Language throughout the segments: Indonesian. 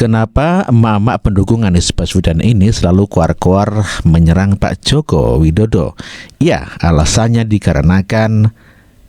Kenapa emak-emak pendukung Anies Baswedan ini selalu keluar-keluar menyerang Pak Joko Widodo? Ya, alasannya dikarenakan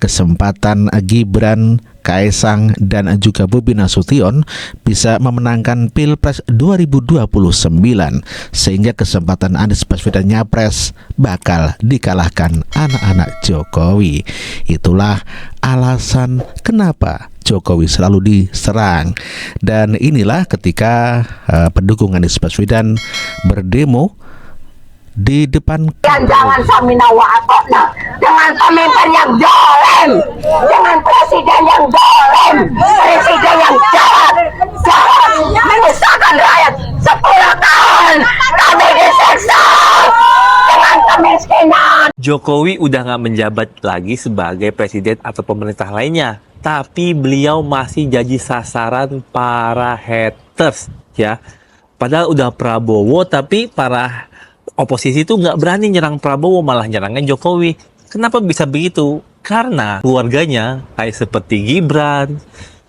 kesempatan Gibran, Kaesang, dan juga Bobi Nasution bisa memenangkan Pilpres 2029, sehingga kesempatan Anies Baswedan nyapres bakal dikalahkan anak-anak Jokowi. Itulah alasan kenapa Jokowi selalu diserang. Dan inilah ketika pendukung Anies Baswedan berdemo di depan jangan samina wa atokna dengan pemimpin yang dolim, dengan presiden yang dolim, presiden yang jahat menyusahkan rakyat. 10 tahun kami disiksa dengan kemiskinan. Jokowi udah nggak menjabat lagi sebagai presiden atau pemerintah lainnya, tapi beliau masih jadi sasaran para haters ya. Padahal udah Prabowo, tapi para oposisi itu nggak berani nyerang Prabowo, malah nyerangin Jokowi. Kenapa bisa begitu? Karena keluarganya kayak seperti Gibran,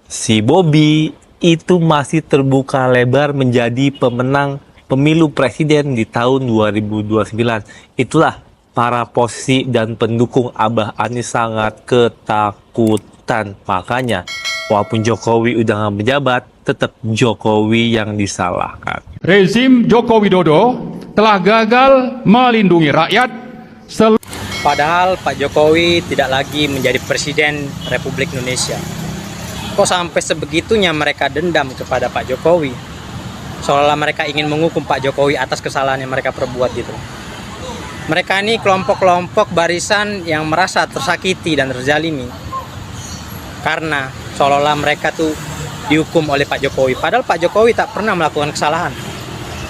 si Bobi itu masih terbuka lebar menjadi pemenang pemilu presiden di tahun 2029. Itulah para posisi dan pendukung Abah Anies sangat ketakutan. Makanya walaupun Jokowi udah nggak menjabat, tetap Jokowi yang disalahkan. Rezim Joko Widodo telah gagal melindungi rakyat. Padahal Pak Jokowi tidak lagi menjadi Presiden Republik Indonesia. Kok sampai sebegitunya mereka dendam kepada Pak Jokowi? Seolah mereka ingin menghukum Pak Jokowi atas kesalahan yang mereka perbuat gitu. Mereka ini kelompok-kelompok barisan yang merasa tersakiti dan terzalimi. Karena seolah-olah mereka tuh dihukum oleh Pak Jokowi. Padahal Pak Jokowi tak pernah melakukan kesalahan.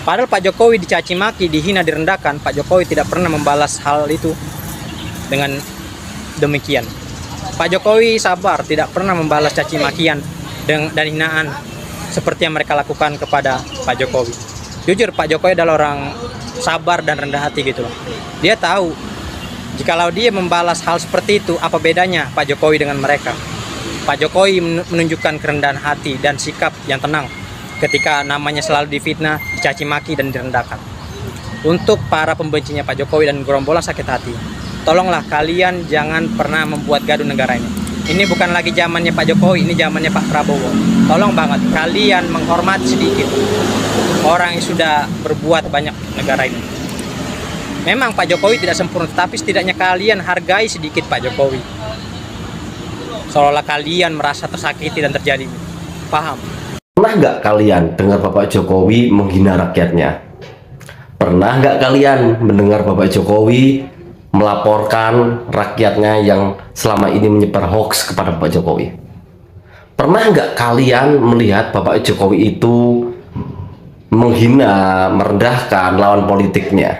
Padahal Pak Jokowi dicaci maki, dihina, direndahkan. Pak Jokowi tidak pernah membalas hal itu dengan demikian. Pak Jokowi sabar, tidak pernah membalas caci makian dan hinaan seperti yang mereka lakukan kepada Pak Jokowi. Jujur, Pak Jokowi adalah orang sabar dan rendah hati gitu loh. Dia tahu jikalau dia membalas hal seperti itu, apa bedanya Pak Jokowi dengan mereka. Pak Jokowi menunjukkan kerendahan hati dan sikap yang tenang ketika namanya selalu difitnah, dicaci maki, dan direndahkan. Untuk para pembencinya Pak Jokowi dan gerombolan sakit hati, tolonglah kalian jangan pernah membuat gaduh negara ini. Ini bukan lagi zamannya Pak Jokowi, ini zamannya Pak Prabowo. Tolong banget kalian menghormati sedikit orang yang sudah berbuat banyak negara ini. Memang Pak Jokowi tidak sempurna, tapi setidaknya kalian hargai sedikit Pak Jokowi. Seolah kalian merasa tersakiti dan terjadi. Paham? Pernah nggak kalian dengar Bapak Jokowi menghina rakyatnya? Pernah nggak kalian mendengar Bapak Jokowi melaporkan rakyatnya yang selama ini menyebar hoax kepada Bapak Jokowi? Pernah nggak kalian melihat Bapak Jokowi itu menghina, merendahkan lawan politiknya?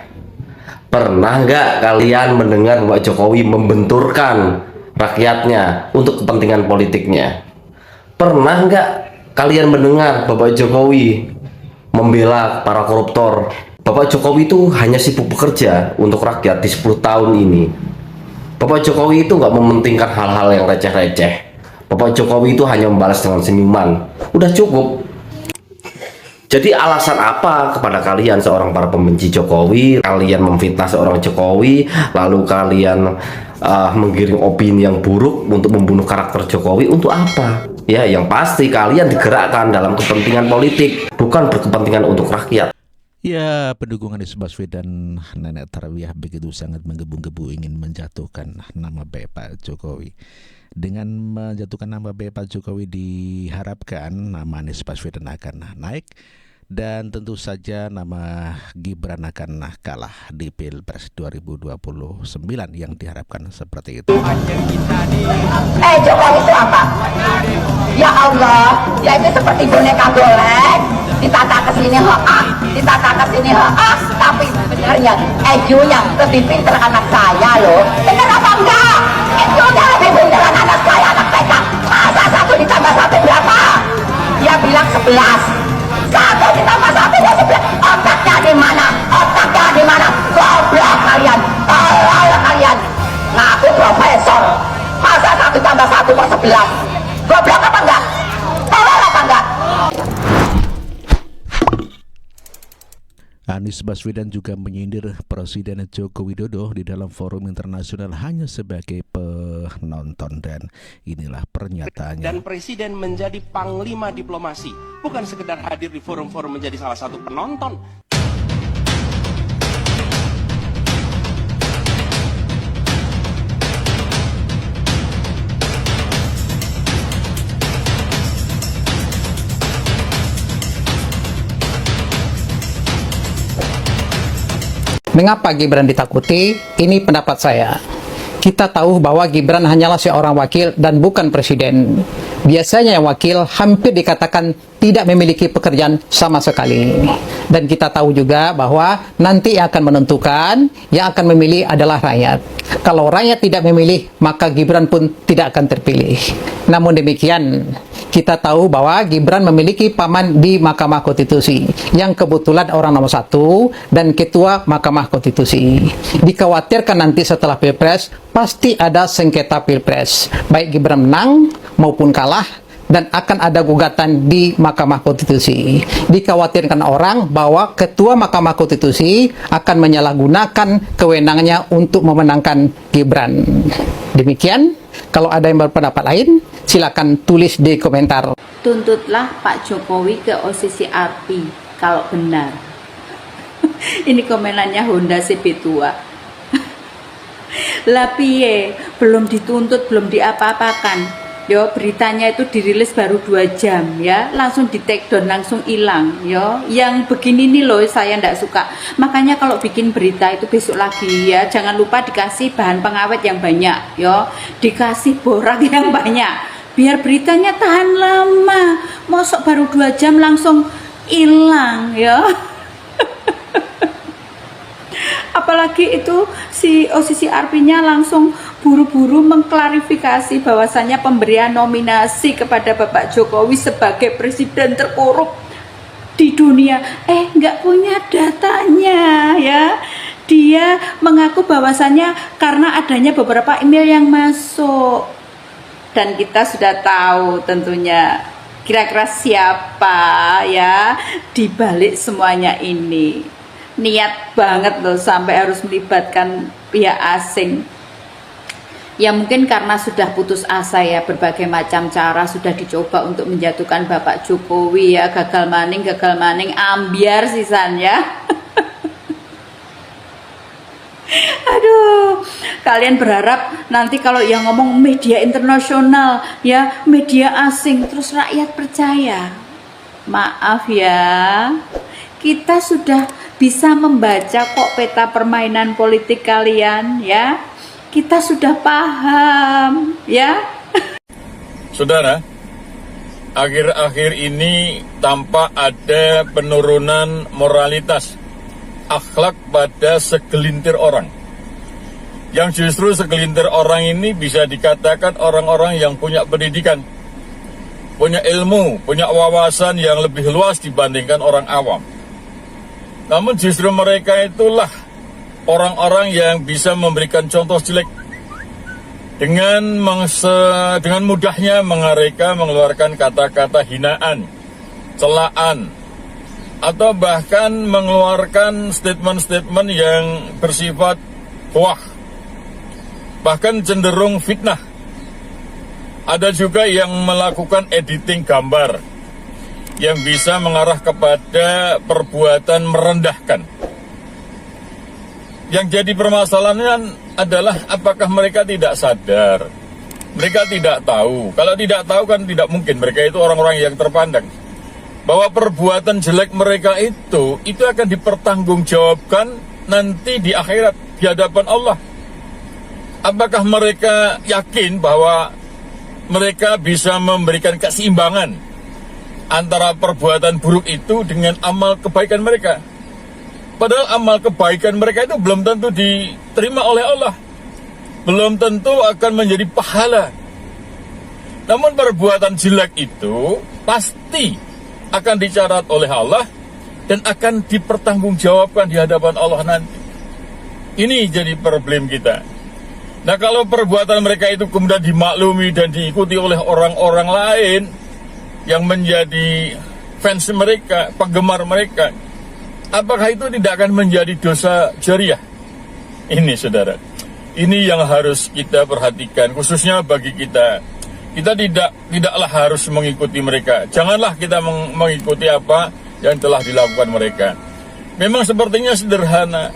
Pernah nggak kalian mendengar Bapak Jokowi membenturkan rakyatnya untuk kepentingan politiknya? Pernah nggak kalian mendengar Bapak Jokowi membela para koruptor? Bapak Jokowi itu hanya sibuk bekerja untuk rakyat di 10 tahun ini. Bapak Jokowi itu nggak mementingkan hal-hal yang receh-receh. Bapak Jokowi itu hanya membalas dengan senyuman. Udah cukup. Jadi alasan apa kepada kalian seorang para pembenci Jokowi? Kalian memfitnah seorang Jokowi, lalu kalian menggiring opini yang buruk untuk membunuh karakter Jokowi. Untuk apa? Ya, yang pasti kalian digerakkan dalam kepentingan politik, bukan berkepentingan untuk rakyat. Ya, pendukung Anies Baswedan Nenek Tarwiyah begitu sangat menggebu-gebu ingin menjatuhkan nama baik Pak Jokowi. Dengan menjatuhkan nama baik Pak Jokowi diharapkan nama Anies Baswedan akan naik, dan tentu saja nama Gibran akan kalah di Pilpres 2029 yang diharapkan seperti itu. Jokowi itu apa? Ya Allah, ya itu seperti boneka golek, ditata ke sini ditata ke sini tapi sebenarnya Ejunya lebih pintar anak saya loh. Benar apa enggak? Ejunya lebih pintar anak saya, anak TK. Masa 1 ditambah 1 berapa? Dia bilang 11. 1 ditambah 1 ya 11. Otaknya di mana? Otaknya di mana? Goblok kalian. Tolol kalian. Ngaku profesor. Masa 1 tambah 1 kok 11? Goblok apa enggak? Tolol apa enggak? Anies Baswedan juga menyindir Presiden Joko Widodo di dalam forum internasional hanya sebagai penonton, dan inilah pernyataannya. Dan Presiden menjadi panglima diplomasi, bukan sekedar hadir di forum-forum menjadi salah satu penonton. Mengapa Gibran ditakuti? Ini pendapat saya. Kita tahu bahwa Gibran hanyalah seorang wakil dan bukan presiden. Biasanya yang wakil hampir dikatakan tidak memiliki pekerjaan sama sekali. Dan kita tahu juga bahwa nanti yang akan menentukan, yang akan memilih adalah rakyat. Kalau rakyat tidak memilih, maka Gibran pun tidak akan terpilih. Namun demikian, kita tahu bahwa Gibran memiliki paman di Mahkamah Konstitusi, yang kebetulan orang nomor 1 dan ketua Mahkamah Konstitusi. Dikhawatirkan nanti setelah Pilpres, pasti ada sengketa Pilpres. Baik Gibran menang maupun kalah, dan akan ada gugatan di Mahkamah Konstitusi. Dikhawatirkan orang bahwa Ketua Mahkamah Konstitusi akan menyalahgunakan kewenangannya untuk memenangkan Gibran. Demikian, kalau ada yang berpendapat lain, silakan tulis di komentar. Tuntutlah Pak Jokowi ke OCC RP kalau benar. Ini komenannya Honda CB2. Lah piye, belum dituntut, belum diapa-apakan. Yo, beritanya itu dirilis baru 2 jam ya, langsung di take down, langsung hilang. Yo, yang begini nih loh saya ndak suka. Makanya kalau bikin berita itu besok lagi ya, jangan lupa dikasih bahan pengawet yang banyak. Yo, dikasih borak yang banyak, biar beritanya tahan lama. Mosok baru 2 jam langsung hilang ya. Apalagi itu si OCC RP-nya langsung buru-buru mengklarifikasi bahwasannya pemberian nominasi kepada Bapak Jokowi sebagai presiden terkorup di dunia nggak punya datanya ya. Dia mengaku bahwasannya karena adanya beberapa email yang masuk, dan kita sudah tahu tentunya kira-kira siapa ya di balik semuanya ini. Niat banget loh sampai harus melibatkan pihak asing. Ya mungkin karena sudah putus asa ya, berbagai macam cara sudah dicoba untuk menjatuhkan Bapak Jokowi ya, gagal maning, ambiar sisanya. Aduh, kalian berharap nanti kalau yang ngomong media internasional ya, media asing, terus rakyat percaya. Maaf ya, kita sudah bisa membaca kok peta permainan politik kalian ya. Kita sudah paham ya. Saudara, akhir-akhir ini tampak ada penurunan moralitas akhlak pada segelintir orang. Yang justru segelintir orang ini bisa dikatakan orang-orang yang punya pendidikan, punya ilmu, punya wawasan yang lebih luas dibandingkan orang awam. Namun justru mereka itulah orang-orang yang bisa memberikan contoh jelek dengan mudahnya mereka mengeluarkan kata-kata hinaan, celaan, atau bahkan mengeluarkan statement-statement yang bersifat wah, bahkan cenderung fitnah. Ada juga yang melakukan editing gambar yang bisa mengarah kepada perbuatan merendahkan. Yang jadi permasalahan adalah apakah mereka tidak sadar, mereka tidak tahu. Kalau tidak tahu kan tidak mungkin, mereka itu orang-orang yang terpandang, bahwa perbuatan jelek mereka itu akan dipertanggungjawabkan nanti di akhirat, di hadapan Allah. Apakah mereka yakin bahwa mereka bisa memberikan keseimbangan antara perbuatan buruk itu dengan amal kebaikan mereka? Padahal amal kebaikan mereka itu belum tentu diterima oleh Allah, belum tentu akan menjadi pahala. Namun perbuatan jelek itu pasti akan dicatat oleh Allah dan akan dipertanggungjawabkan di hadapan Allah nanti. Ini jadi problem kita. Nah, kalau perbuatan mereka itu kemudian dimaklumi dan diikuti oleh orang-orang lain yang menjadi fans mereka, penggemar mereka, apakah itu tidak akan menjadi dosa jariah? Ini saudara, ini yang harus kita perhatikan, khususnya bagi kita. Kita tidaklah harus mengikuti mereka. Janganlah kita mengikuti apa yang telah dilakukan mereka. Memang sepertinya sederhana,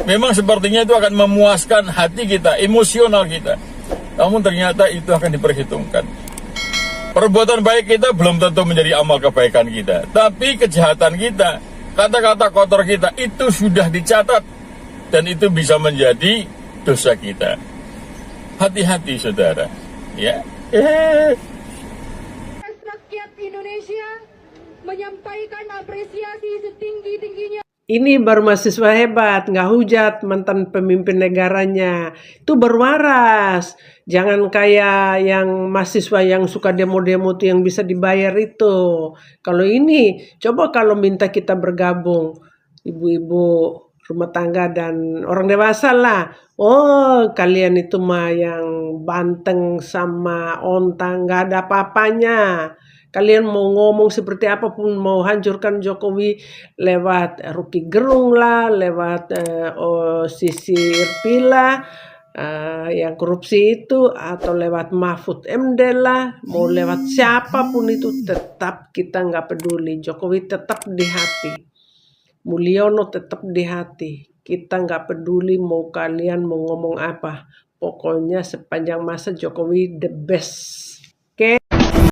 memang sepertinya itu akan memuaskan hati kita, emosional kita. Namun ternyata itu akan diperhitungkan. Perbuatan baik kita belum tentu menjadi amal kebaikan kita, tapi kejahatan kita, kata-kata kotor kita itu sudah dicatat dan itu bisa menjadi dosa kita. Hati-hati saudara, ya. Rakyat Indonesia menyampaikan apresiasi setinggi-tingginya. Ini baru mahasiswa hebat, nggak hujat mantan pemimpin negaranya. Itu berwaras. Jangan kayak yang mahasiswa yang suka demo-demo tuh yang bisa dibayar itu. Kalau ini, coba kalau minta kita bergabung, ibu-ibu rumah tangga dan orang dewasa lah. Oh, kalian itu mah yang banteng sama onta, nggak ada apa-apanya. Kalian mau ngomong seperti apapun, mau hancurkan Jokowi lewat Rocky Gerung lah, lewat Sisi Irpila yang korupsi itu, atau lewat Mahfud MD lah, mau lewat siapapun itu, tetap kita nggak peduli. Jokowi tetap di hati, Mulyono tetap di hati. Kita nggak peduli mau kalian mau ngomong apa. Pokoknya sepanjang masa Jokowi the best.